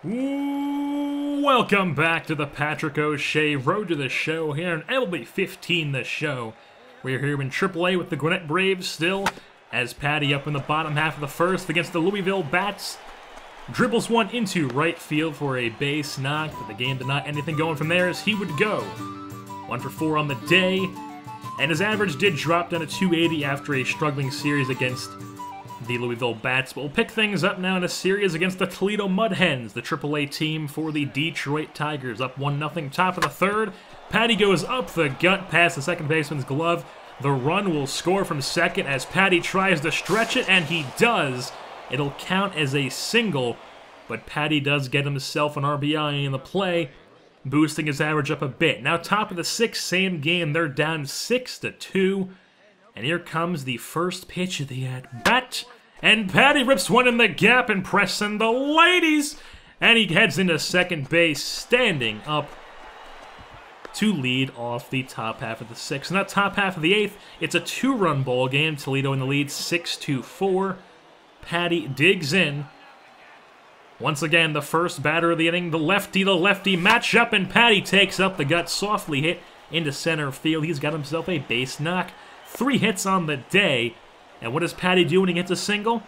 Welcome back to the Patrick O'Shea Road to the Show here on MLB 15 The Show. We're here in AAA with the Gwinnett Braves still, as Patty up in the bottom half of the first against the Louisville Bats. Dribbles one into right field for a base knock, but the game did not anything going from there as he would go. 1 for 4 on the day, and his average did drop down to 280 after a struggling series against the Louisville Bats. But we'll pick things up now in a series against the Toledo Mud Hens, the AAA team for the Detroit Tigers. Up 1-0, top of the third. Patty goes up the gut past the second baseman's glove. The run will score from second as Patty tries to stretch it, and he does. It'll count as a single, but Patty does get himself an RBI in the play, boosting his average up a bit. Now top of the sixth, same game, they're down 6-2. And here comes the first pitch of the at-bat. And Patty rips one in the gap, impressing the ladies. And he heads into second base, standing up to lead off the top half of the sixth. Now top half of the eighth, it's a 2-run ball game. Toledo in the lead, 6-4. Patty digs in. Once again, the first batter of the inning, the lefty match up, and Patty takes up the gut, softly hit into center field. He's got himself a base knock. 3 hits on the day. And what does Patty do when he gets a single?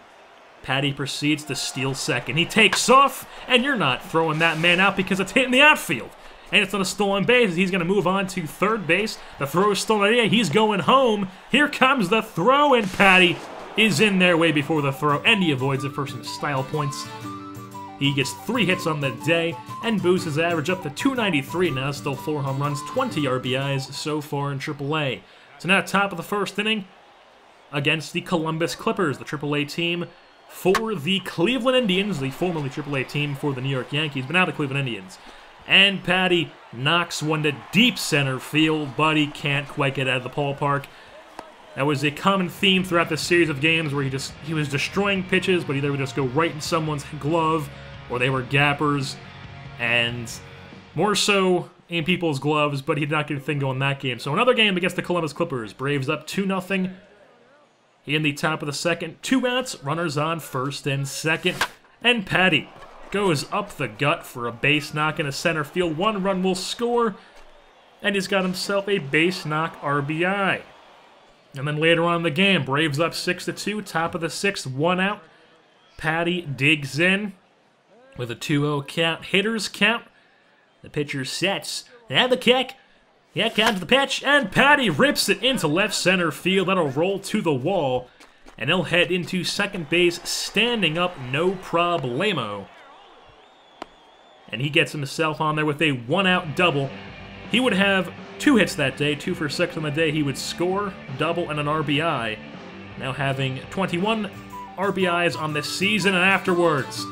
Patty proceeds to steal second. He takes off, and you're not throwing that man out because it's hitting the outfield. And it's not a stolen base. He's going to move on to third base. The throw is stolen. Yeah, he's going home. Here comes the throw, and Patty is in there way before the throw, and he avoids it for some style points. He gets 3 hits on the day and boosts his average up to 293 now. Still 4 home runs, 20 RBIs so far in AAA. So now top of the first inning against the Columbus Clippers, the AAA team for the Cleveland Indians, the formerly AAA team for the New York Yankees, but now the Cleveland Indians. And Patty knocks one to deep center field, but he can't quite get out of the ballpark. That was a common theme throughout this series of games where he was destroying pitches, but either would just go right in someone's glove, or they were gappers, and more so in people's gloves, but he did not get a thing going that game. So another game against the Columbus Clippers. Braves up 2-0. In the top of the second, 2 outs, runners on first and second. And Patty goes up the gut for a base knock in a center field. 1 run will score, and he's got himself a base knock RBI. And then later on in the game, Braves up 6-2, top of the sixth, 1 out. Patty digs in with a 2-0 count, hitters count. The pitcher sets, and the kick. Here comes the pitch, and Patty rips it into left center field. That'll roll to the wall, and he'll head into second base, standing up no problemo. And he gets himself on there with a 1-out double. He would have 2 hits that day, 2 for 6 on the day. He would score, double, and an RBI. Now having 21 RBIs on this season, and afterwards,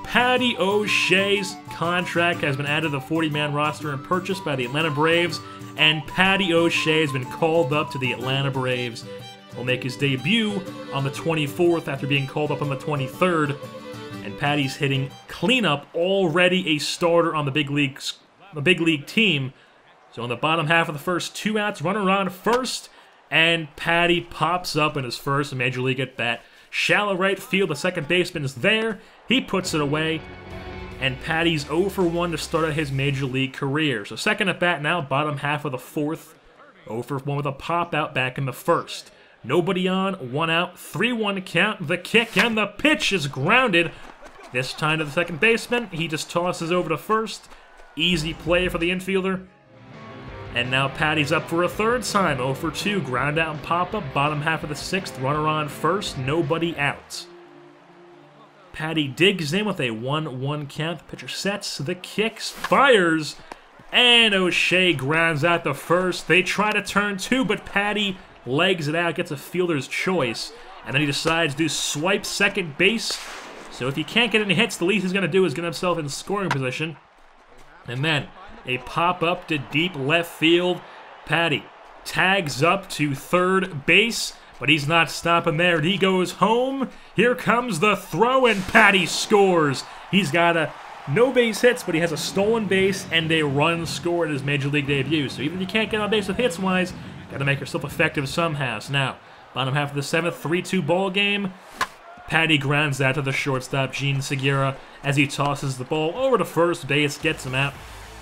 Patty O'Shea's contract has been added to the 40-man roster and purchased by the Atlanta Braves, and Patty O'Shea has been called up to the Atlanta Braves. Will make his debut on the 24th after being called up on the 23rd, and Patty's hitting cleanup, already a starter on the big league team. So in the bottom half of the first, 2 outs, runner on first, and Patty pops up in his first major league at bat. Shallow right field, the second baseman is there. He puts it away, and Patty's 0 for 1 to start out his major league career. So second at bat now, bottom half of the fourth. 0 for 1 with a pop out back in the first. Nobody on, 1 out, 3-1 count. The kick and the pitch is grounded. This time to the second baseman. He just tosses over to first. Easy play for the infielder. And now Patty's up for a third time. 0 for 2, ground out and pop up. Bottom half of the sixth, runner on first, nobody out. Patty digs in with a 1-1 count. The pitcher sets, the kicks, fires, and O'Shea grounds out the first. They try to turn 2, but Patty legs it out, gets a fielder's choice, and then he decides to swipe second base. So if he can't get any hits, the least he's going to do is get himself in scoring position. And then a pop-up to deep left field. Patty tags up to third base, but he's not stopping there. He goes home. Here comes the throw, and Patty scores. He's got no base hits, but he has a stolen base and a run scored in his major league debut. So even if you can't get on base with hits-wise, got to make yourself effective somehow. So now, bottom half of the seventh, 3-2 ball game. Patty grounds out to the shortstop, Gene Segura, as he tosses the ball over to first base, gets him out.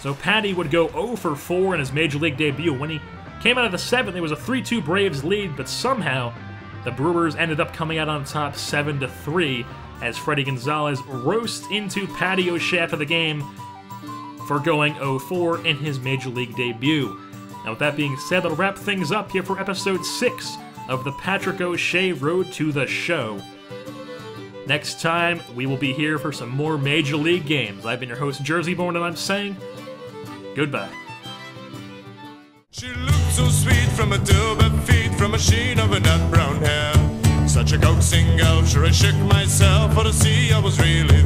So Patty would go 0 for 4 in his Major League debut. When he came out of the 7th, it was a 3-2 Braves lead, but somehow the Brewers ended up coming out on top 7-3 as Freddie Gonzalez roasts into Patty O'Shea after the game for going 0-4 in his Major League debut. Now with that being said, that'll wrap things up here for episode 6 of the Patrick O'Shea Road to the Show. Next time, we will be here for some more Major League games. I've been your host, JerseyBorn, and I'm saying goodbye. She looked so sweet from her to her feet, from a sheen of her nut brown hair. Such a coaxing girl, sure I shook myself, for to see I was really